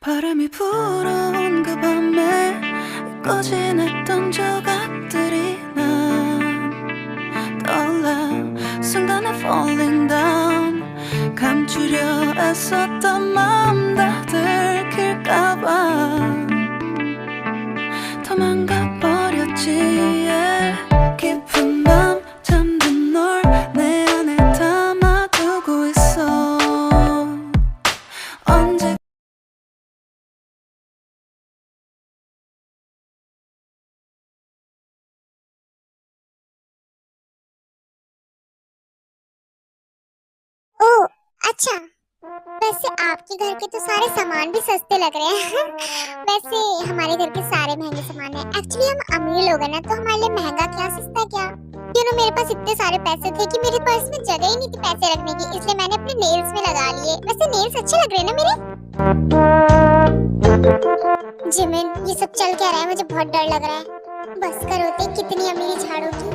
바람이 불어온 그 밤에 꺼진 했던 조각들이 난 떠올라. 순간에 falling down. 감추려 애썼던 마음 다 들킬까봐 도망가 버렸지. 깊은 밤 잠든 널 내 안에 담아두고 있어. 언제 ओह अच्छा। वैसे आपके घर के तो सारे सामान भी सस्ते लग रहे हैं। वैसे हमारे घर के सारे महंगे सामान हैं। एक्चुअली हम अमीर लोग हैं ना, तो हमारे लिए महंगा क्या सस्ता क्या। मेरे पास इतने सारे पैसे थे कि मेरे पर्स में जगह ही नहीं थी पैसे रखने की, इसलिए मैंने अपने नेल्स में लगा लिए। वैसे नेल्स अच्छे लग रहे हैं ना मेरे। जिमिन, ये सब चल क्या रहा है? मुझे बहुत डर लग रहा है। बस करो ते, कितनी अमीरी झाड़ू की।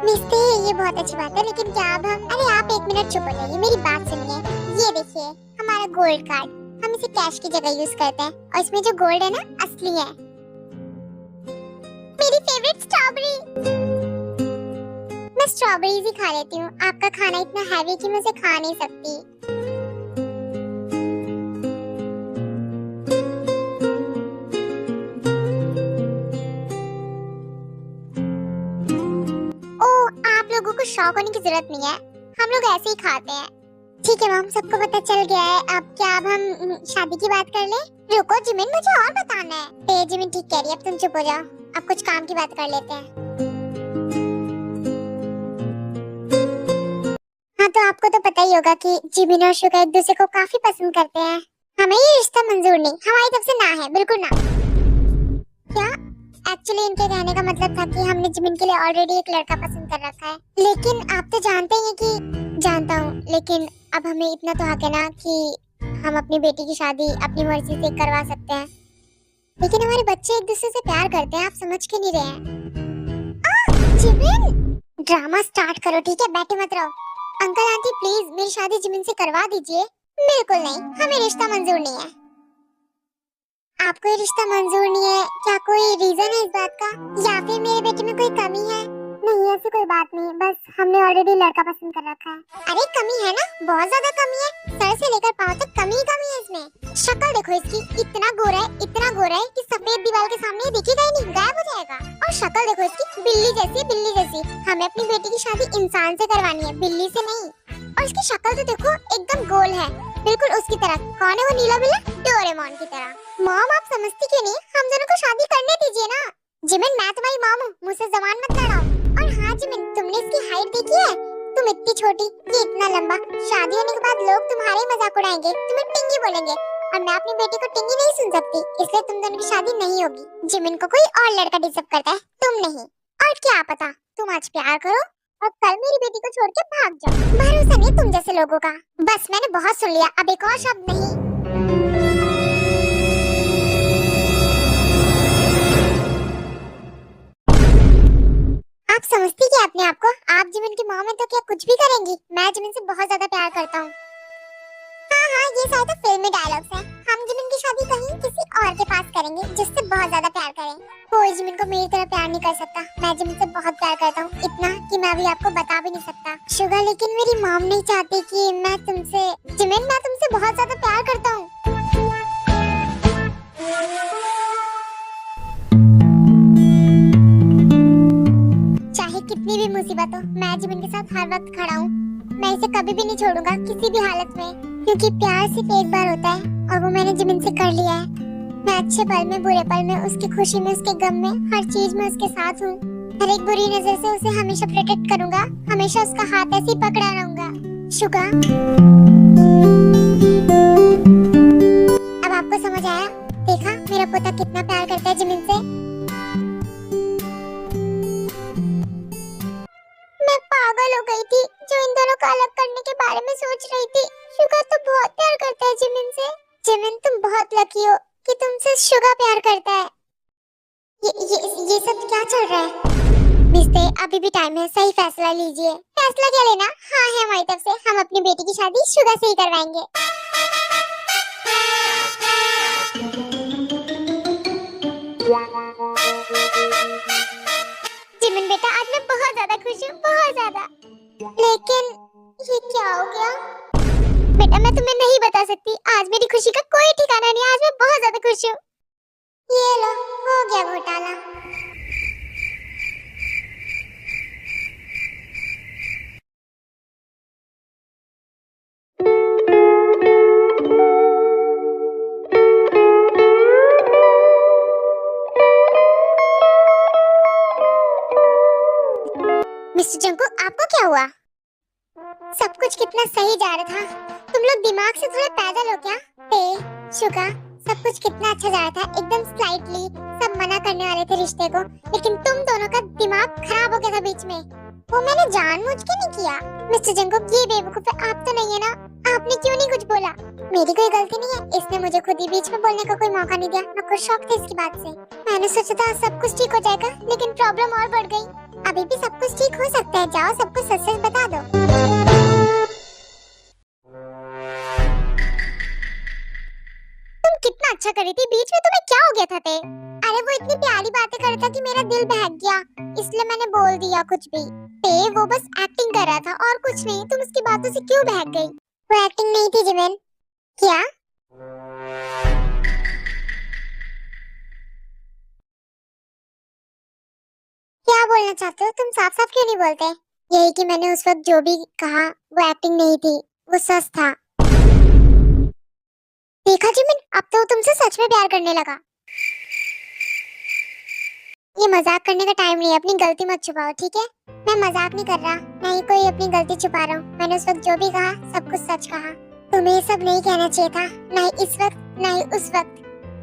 मिस्ते, ये बहुत अच्छी बात है, लेकिन क्या अब हम, अरे आप एक मिनट चुप हो जाइए, मेरी बात सुनिए। ये देखिए हमारा गोल्ड कार्ड, हम इसे कैश की जगह यूज करते हैं और इसमें जो गोल्ड है ना, असली है। मेरी फेवरेट स्ट्रॉबेरी। मैं स्ट्रॉबेरीज ही खा लेती हूँ, आपका खाना इतना हैवी कि मैं उसे खा नहीं सकती। आप लोगों को शौक होने की जरूरत नहीं है, हम लोग ऐसे ही खाते हैं। ठीक है मैम, सबको पता चल गया है। अब क्या अब हम शादी की बात कर ले? रुको जिमिन, मुझे और बताना है। जिमिन ठीक कह रही है, अब तुम चुप हो जाओ, अब कुछ काम की बात कर लेते हैं। हाँ, तो आपको तो पता ही होगा कि जिमिन और शुगा एक दूसरे को काफी पसंद करते हैं। हमें ये रिश्ता मंजूर नहीं, हमारी तरफ से ना है, बिल्कुल ना। क्या? एक्चुअली इनके कहने का मतलब था कि हमने जिमिन के लिए ऑलरेडी एक लड़का पसंद कर रखा है। लेकिन आप तो जानते ही हैं कि, जानता हूँ, लेकिन अब हमें इतना तो हक है ना कि हम अपनी बेटी की शादी अपनी मर्जी से करवा सकते हैं। लेकिन हमारे बच्चे एक दूसरे से प्यार करते हैं, आप समझ के नहीं रहे हैं। जिमिन, ड्रामा स्टार्ट करो, ठीक है? बैठे मत रहो। अंकल आंटी प्लीज मेरी शादी जिमिन से करवा दीजिए। बिल्कुल नहीं, हमें रिश्ता मंजूर नहीं है। आपको ये रिश्ता मंजूर नहीं है, क्या कोई रीजन है इस बात का, या फिर मेरे बेटे में कोई कमी है? नहीं, ऐसी कोई बात नहीं, बस हमने ऑलरेडी लड़का पसंद कर रखा है। अरे कमी है ना, बहुत ज्यादा कमी है, सर से लेकर पांव तक कमी ही कमी है इसमें। शक्ल देखो इसकी, इतना गोरा है, इतना गोरा है कि सफेद दीवार के सामने दिखेगा ही नहीं, गायब हो जाएगा। और शक्ल देखो इसकी, बिल्ली जैसी, बिल्ली जैसी। हमें अपनी बेटी की शादी इंसान से करवानी है, बिल्ली से नहीं। और इसकी शक्ल तो देखो, एकदम गोल है, बिल्कुल उसकी तरह। कौन है वो नीला बिल्ला? डोरेमोन की तरह। मॉम, आप समझती क्यों नहीं? हम दोनों को शादी करने दीजिए ना। जिमिन, मैं तुम्हारी मॉम हूँ, मुझसे जबान मत लड़ाओ। और हाँ जिमिन, तुमने इसकी हाइट देखी है? तुम इतनी छोटी, ये इतना लंबा। शादी होने के बाद लोग तुम्हारे ही मजाक उड़ाएंगे, तुम्हें टिंगी बोलेंगे। और मैं अपनी बेटी को टिंगी नहीं सुन सकती, इसलिए तुम दोनों की शादी नहीं होगी। जिमिन को कोई और लड़का डिजर्व करता है, तुम नहीं। और क्या पता तुम आज प्यार करो और कल मेरी बेटी को छोड़ के भाग जाओ। भरोसा नहीं तुम जैसे लोगों का। बस मैंने बहुत सुन लिया, अब एक और शब्द नहीं। आप समझती क्या अपने आप को? आप जिमिन की माँ में तो क्या कुछ भी करेंगी? मैं जिमिन से बहुत ज्यादा प्यार करता हूँ। हाँ हाँ, ये शायद फिल्मी डायलॉग्स हैं। हम जिमिन की शादी कहीं किसी और के पास करेंगे जिससे बहुत ज्यादा प्यार करें। कोई जिमिन को मेरी तरह प्यार नहीं कर सकता। मैं जिमिन से बहुत प्यार करता हूँ, इतना कि मैं अभी आपको बता भी नहीं सकता। शुगर, लेकिन मेरी मॉम नहीं चाहती कि मैं तुमसे, जिमिन मैं तुमसे बहुत ज्यादा प्यार करता हूँ। चाहे कितनी भी मुसीबत हो, मैं जिमिन के साथ हर वक्त खड़ा हूँ। मैं इसे कभी भी नहीं छोड़ूंगा किसी भी हालत में, क्योंकि प्यार सिर्फ एक बार होता है और वो मैंने जिमिन से कर लिया है। मैं अच्छे पल में, बुरे पल में, उसकी खुशी में, उसके गम में, हर चीज में उसके साथ हूँ। हर एक बुरी नजर से उसे हमेशा प्रोटेक्ट करूंगा, हमेशा उसका हाथ ऐसे ही पकड़ा रहूंगा। शुगा, अब आपको समझ आया? देखा मेरा पोता कितना प्यार करता है जिमिन से। मैं पागल हो गई थी जो इन दोनों को अलग करने के बारे में सोच रही थी। शुगा तो बहुत प्यार करता है जिमिन से। जिमिन, तुम बहुत लकी हो कि तुमसे शुगा प्यार करता है। ये सब क्या चल रहा है? मिस्ते, अभी भी टाइम है, सही फैसला लीजिए। फैसला क्या लेना? हाँ है हमारी तरफ से, हम अपनी बेटी की शादी शुगा से ही करवाएंगे। जिमिन बेटा, आज मैं बहुत ज्यादा खुश हूँ, बहुत ज्यादा। लेकिन ये क्या हो गया? बेटा मैं तुम्हें नहीं बता सकती, आज मेरी खुशी का कोई ठिकाना नहीं। आज मैं बहुत ज्यादा खुश हूँ। ये लो, हो गया घोटाला। मिस्टर जंकुक, आपको क्या हुआ? सब कुछ कितना सही जा रहा था। तुम लोग दिमाग से थोड़े पैदल हो क्या? शुगा, सब कुछ कितना अच्छा जा रहा था, एकदम स्लाइटली सब मना करने वाले थे रिश्ते को, लेकिन तुम दोनों का दिमाग खराब हो गया था बीच में। वो मैंने जानबूझ के नहीं किया। मिस्टर जंकुक, ये बेवकूफ है, आप तो नहीं है ना? आपने क्यों नहीं कुछ बोला? मेरी कोई गलती नहीं है, इसने मुझे खुद ही बीच में बोलने का कोई मौका नहीं दिया। मैं खुद शॉक थी इसकी बात से। मैंने सोचा था सब कुछ ठीक हो जाएगा, लेकिन प्रॉब्लम और बढ़ गई। अभी भी सब कुछ ठीक हो सकता है, जाओ सब कुछ सच सच बता दो। तुम कितना अच्छा कर रही थी, बीच में तुम्हें क्या हो गया था? अरे वो इतनी प्यारी बातें कर रहा था कि मेरा दिल बहक गया, इसलिए मैंने बोल दिया कुछ भी। वो बस एक्टिंग कर रहा था और कुछ नहीं। तुम उसकी बातों से क्यों बहक गई? वो एक्टिंग नहीं थी जिमिन। क्या? क्या बोलना चाहते हो? तुम साफ साफ क्यों नहीं बोलते? यही कि मैंने उस वक्त जो भी कहा वो एक्टिंग नहीं थी, वो सच था। देखा जिमिन, अब तो तुमसे सच में प्यार करने लगा। ये मजाक करने का टाइम नहीं है, अपनी गलती मत छुपाओ, ठीक है? मैं मजाक नहीं कर रहा, ना ही कोई अपनी गलती छुपा रहा हूँ। मैंने उस वक्त जो भी कहा सब कुछ सच कहा। तुम्हें ये सब नहीं कहना चाहिए था, ना ही इस वक्त ना ही उस वक्त।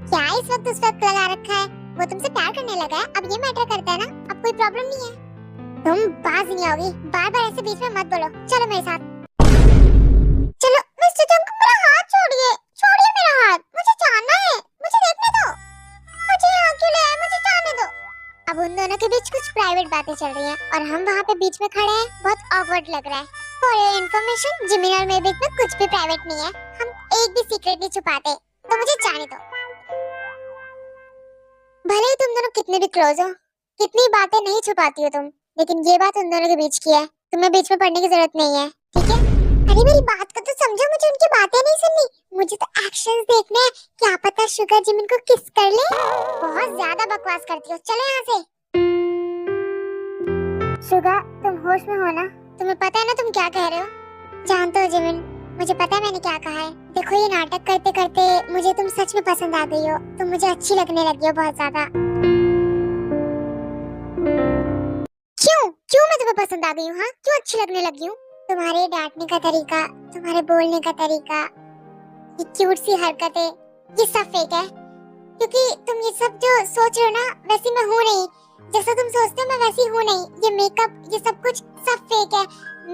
क्या इस वक्त उस वक्त लगा रखा है? वो तुमसे प्यार करने लगा है, अब ये मैटर करता है ना? अब कोई प्रॉब्लम नहीं है। तुम बाज नहीं आओगी, बार बार ऐसे बीच में मत बोलो। चलो मेरे साथ चलो। मिस्टर जंकुक, मेरा हाथ छोड़िए, छोड़िए मेरा हाथ, मुझे जानना है, मुझे देखने दो। मुझे यहाँ क्यों ले आए? मुझे जाने दो। अब उन दोनों के बीच कुछ प्राइवेट बातें चल रही हैं और हम वहाँ पे बीच में खड़े हैं। बहुत ऑकवर्ड लग रहा है। फॉर योर इन्फॉर्मेशन, जिमिन और मेरे बीच में कुछ भी प्राइवेट नहीं है। हम एक भी सीक्रेट नहीं छुपाते, तो मुझे जाने दो। भले ही तुम दोनों कितने भी क्लोज हो, कितनी बातें नहीं छुपाती हो तुम, लेकिन ये बात उन दोनों के बीच की है। तुम्हें बीच में पड़ने की जरूरत नहीं है, ठीक है? अरे मेरी बात को तो समझो, मुझे उनकी बातें नहीं सुननी, मुझे तो एक्शंस देखने हैं। क्या पता शुगर जिमिन को किस कर ले। बहुत ज्यादा बकवास करती हो, चलो यहाँ से। शुगर, तुम होश में हो ना? तुम्हें पता है ना तुम क्या कह रहे हो? जानते हो जिमिन, मुझे पता है मैंने क्या कहा है। देखो ये नाटक करते करते मुझे तुम सच में पसंद आ गई हो, तुम मुझे अच्छी लगने लगी हो बहुत ज्यादा। क्यों क्यों मैं तुम्हें पसंद आ गई हूँ? हाँ, क्यों अच्छी लगने लगी हूँ? तुम्हारे डांटने का तरीका, तुम्हारे बोलने का तरीका, ये क्यूट सी हरकतें, ये सब फेक है। क्योंकि तुम ये सब जो सोच रहे हो ना, वैसी मैं हूँ नहीं। जैसा तुम सोचते हो मैं वैसी हूँ नहीं। ये मेकअप, ये सब कुछ सब फेक है।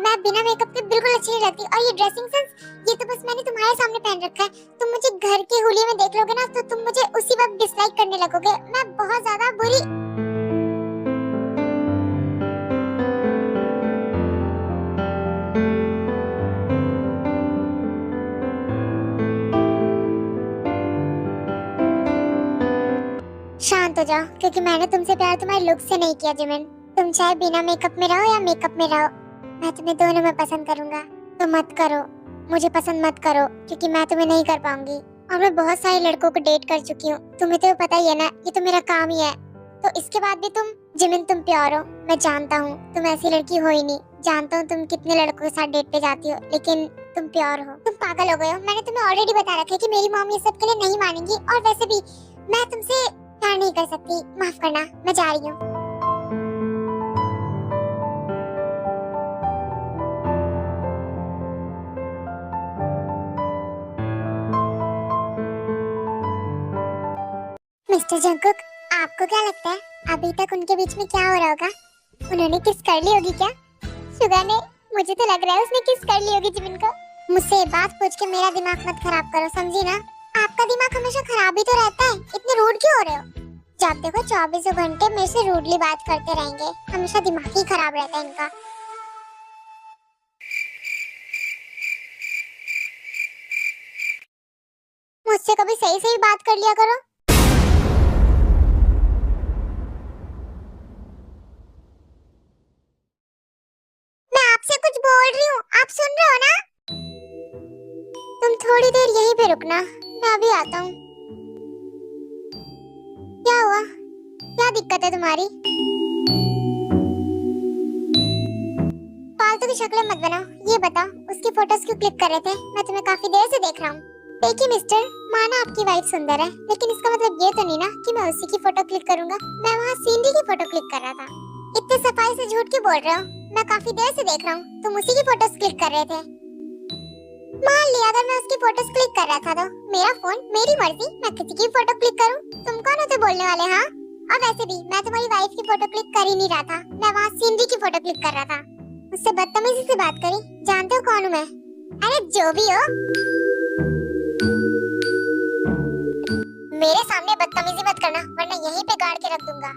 मैं बिना मेकअप के बिल्कुल अच्छी नहीं लगती। और ये ड्रेसिंग सेंस, ये तो बस मैंने तुम्हारे सामने पहन रखा है। तुम मुझे घर के हुलिये में देख लोगे ना, तो तुम मुझे उसी वक्त डिसलाइक करने लगोगे। मैं बहुत ज्यादा बुरी। शांत हो जाओ, क्योंकि मैंने तुमसे प्यार तुम्हारे लुक से नहीं किया जिमिन। तुम चाहे बिना मेकअप में रहो या मेकअप में रहो, मैं तुम्हें दोनों में पसंद करूंगा। तो मत करो, मुझे पसंद मत करो, क्योंकि मैं तुम्हें नहीं कर पाऊंगी। और मैं बहुत सारे लड़कों को डेट कर चुकी हूँ, तुम्हें तो पता ही है ना, ये तो मेरा काम ही है। तो इसके बाद भी तुम जिमिन, तुम प्योर हो। मैं जानता हूँ तुम ऐसी लड़की हो ही नहीं। जानता हूँ तुम कितने लड़कों के साथ डेट पे जाती हो, लेकिन तुम प्योर हो। तुम पागल हो गए हो। मैंने तुम्हें ऑलरेडी बता रखा है कि मेरी मॉम ये सब के लिए नहीं मानेंगी। और वैसे भी मैं तुमसे प्यार नहीं कर सकती, माफ करना, मैं जा रही हूँ। मिस्टर जंकुक, आपको क्या लगता है अभी तक उनके बीच में क्या हो रहा होगा? उन्होंने किस कर ली होगी क्या? शुगर ने, मुझे तो लग रहा है उसने किस कर ली होगी जिमिन को। मुझसे बात पूछ के मेरा दिमाग मत खराब करो, समझी ना? आपका दिमाग हमेशा खराब ही तो रहता है, इतने रूड क्यों हो रहे हो? जब देखो 24 घंटे मेरे से रूडली बात करते रहेंगे, हमेशा दिमाग ही खराब रहता है इनका। मुझसे मुझसे कभी सही सही बात कर लिया करो। मैं आपसे कुछ बोल रही हूँ, आप सुन रहे हो ना? तुम थोड़ी देर यहीं पे रुकना, मैं अभी आता हूँ। क्या हुआ? क्या दिक्कत है तुम्हारी? फालतू की शक्लें मत बनाओ। ये बताओ, उसकी फोटोज क्यों क्लिक कर रहे थे? मैं तुम्हें काफी देर से देख रहा हूँ। देखिए मिस्टर, माना आपकी वाइफ सुंदर है, लेकिन इसका मतलब ये तो नहीं ना कि मैं उसी की फोटो क्लिक करूंगा। मैं वहाँ सीनरी की फोटो क्लिक कर रहा था। इतने सफाई से झूठ क्यों बोल रहे हो? मैं काफी देर से देख रहा हूँ, तुम उसी की फोटोज क्लिक कर रहे थे। मान लिया अगर मैं उसकी फोटोज क्लिक कर रहा था तो मेरा फोन, मेरी मर्जी, मैं किसी की फोटो क्लिक करूं। तुम कौन होते बोलने वाले? हाँ, और वैसे भी मैं तुम्हारी वाइफ की फोटो क्लिक कर ही नहीं रहा था, मैं वहाँ सीनरी की फोटो क्लिक कर रहा था। मुझसे बदतमीजी से बात करी, जानते हो कौन हूँ मैं? अरे जो भी हो, मेरे सामने बदतमीजी मत करना, वरना यहीं पे गाड़ के रख दूंगा।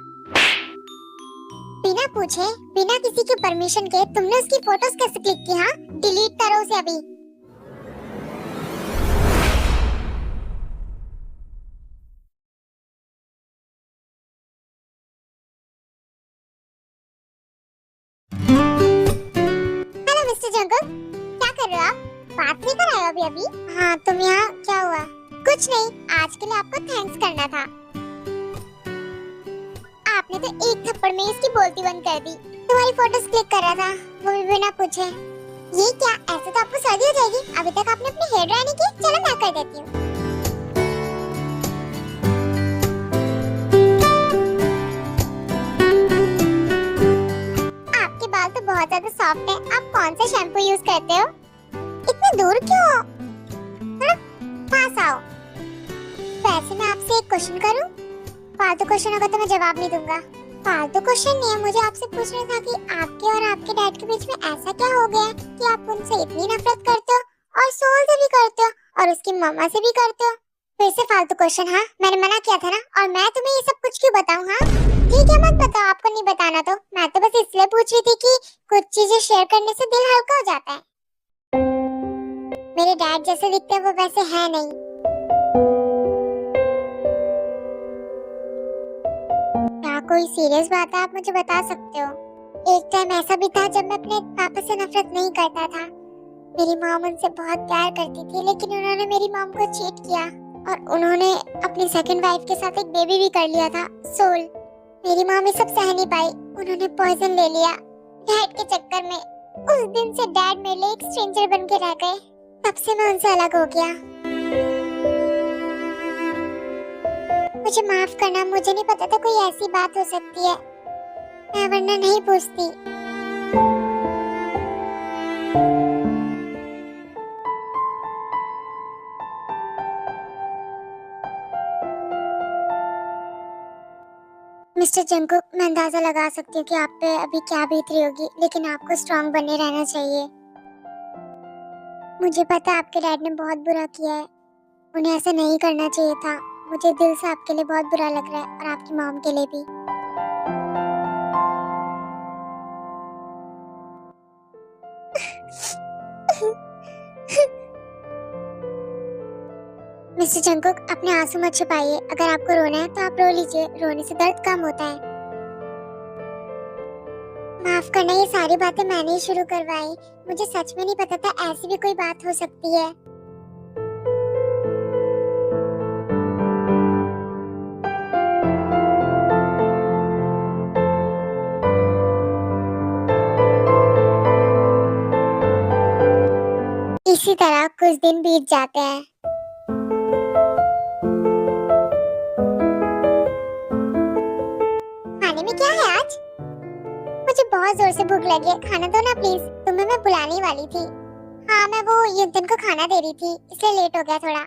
बिना पूछे, बिना किसी की परमिशन के तुमने उसकी फोटोज कैसे क्लिक की? हाँ, डिलीट करो उसे अभी। हेलो मिस्टर जंगल, क्या कर रहे हो आप? बात नहीं कर आए हो अभी अभी? हाँ, तुम यहाँ क्या हुआ? कुछ नहीं, आज के लिए आपको थैंक्स करना था। आपने तो एक थप्पड़ में इसकी बोलती बंद कर दी। तुम्हारी फोटोज क्लिक कर रहा था, वो भी बिना पूछे। ये क्या, ऐसे तो आपको सर्दी हो जाएगी। अभी तक आपने अपनी हेयर ड्राई नहीं की? चलो मैं कर देती हूँ। आपके बाल तो बहुत ज्यादा सॉफ्ट है। आप कौन सा शैम्पू यूज करते हो? इतने दूर क्यों हो? थोड़ा पास आओ। वैसे मैं आपसे एक क्वेश्चन करूं? फालतू क्वेश्चन होगा तो मैं जवाब नहीं दूंगा। फालतू क्वेश्चन नहीं है, मुझे आपसे पूछना था कि आपके और आपके डैड के बीच में ऐसा क्या हो गया कि आप उनसे इतनी नफरत करते हो, और सोल से भी करते हो, और उसकी मम्मा से भी करते हो? फिर से फालतू क्वेश्चन? हाँ, मैंने मना किया था ना, और मैं तुम्हें ये सब कुछ क्यों बताऊं? हाँ ठीक है, मत बताओ, आपको नहीं बताना तो। मैं तो बस इसलिए पूछ रही थी कि कुछ चीजें शेयर करने से दिल हल्का हो जाता है। मेरे डैड जैसे दिखते हैं वो वैसे है नहीं। क्या कोई सीरियस बात है? आप मुझे बता सकते हो? एक टाइम ऐसा भी था जब मैं अपने पापा से नफरत नहीं करता था। मेरी मॉम उनसे बहुत प्यार करती थी, लेकिन उन्होंने मेरी मॉम को चीट किया, और उन्होंने अपनी सेकंड वाइफ के साथ एक बेबी भी कर लिया था, सोल। मेरी मॉम ये सब सह नहीं पाई, उन्होंने पॉइजन ले लिया डैड के चक्कर में। उस दिन से डैड मेरे लिए एक स्ट्रेंजर बन के रह गए। तब से मैं उनसे अलग हो गया। मुझे माफ करना, मुझे नहीं पता था कोई ऐसी बात हो सकती है। मैं वरना नहीं पूछती। मिस्टर जंकुक, मैं अंदाजा लगा सकती हूँ कि आप पे अभी क्या बीत रही होगी, लेकिन आपको स्ट्रांग बने रहना चाहिए। मुझे पता है आपके डैड ने बहुत बुरा किया है, उन्हें ऐसा नहीं करना चाहिए था। मुझे दिल से आपके लिए बहुत बुरा लग रहा है, और आपकी मॉम के लिए भी। मिस्टर जंकुक, अपने आंसू मत छुपाइए। अगर आपको रोना है तो आप रो लीजिए, रोने से दर्द कम होता है। माफ करना, ये सारी बातें मैंने ही शुरू करवाई। मुझे सच में नहीं पता था ऐसी भी कोई बात हो सकती है। इसी तरह कुछ दिन बीत जाते हैं। खाने में क्या है आज? मुझे बहुत जोर से भूख लगी है, खाना दो ना प्लीज। तुम्हें मैं बुलाने वाली थी। हाँ, मैं वो युद्धन को खाना दे रही थी, इसलिए लेट हो गया थोड़ा।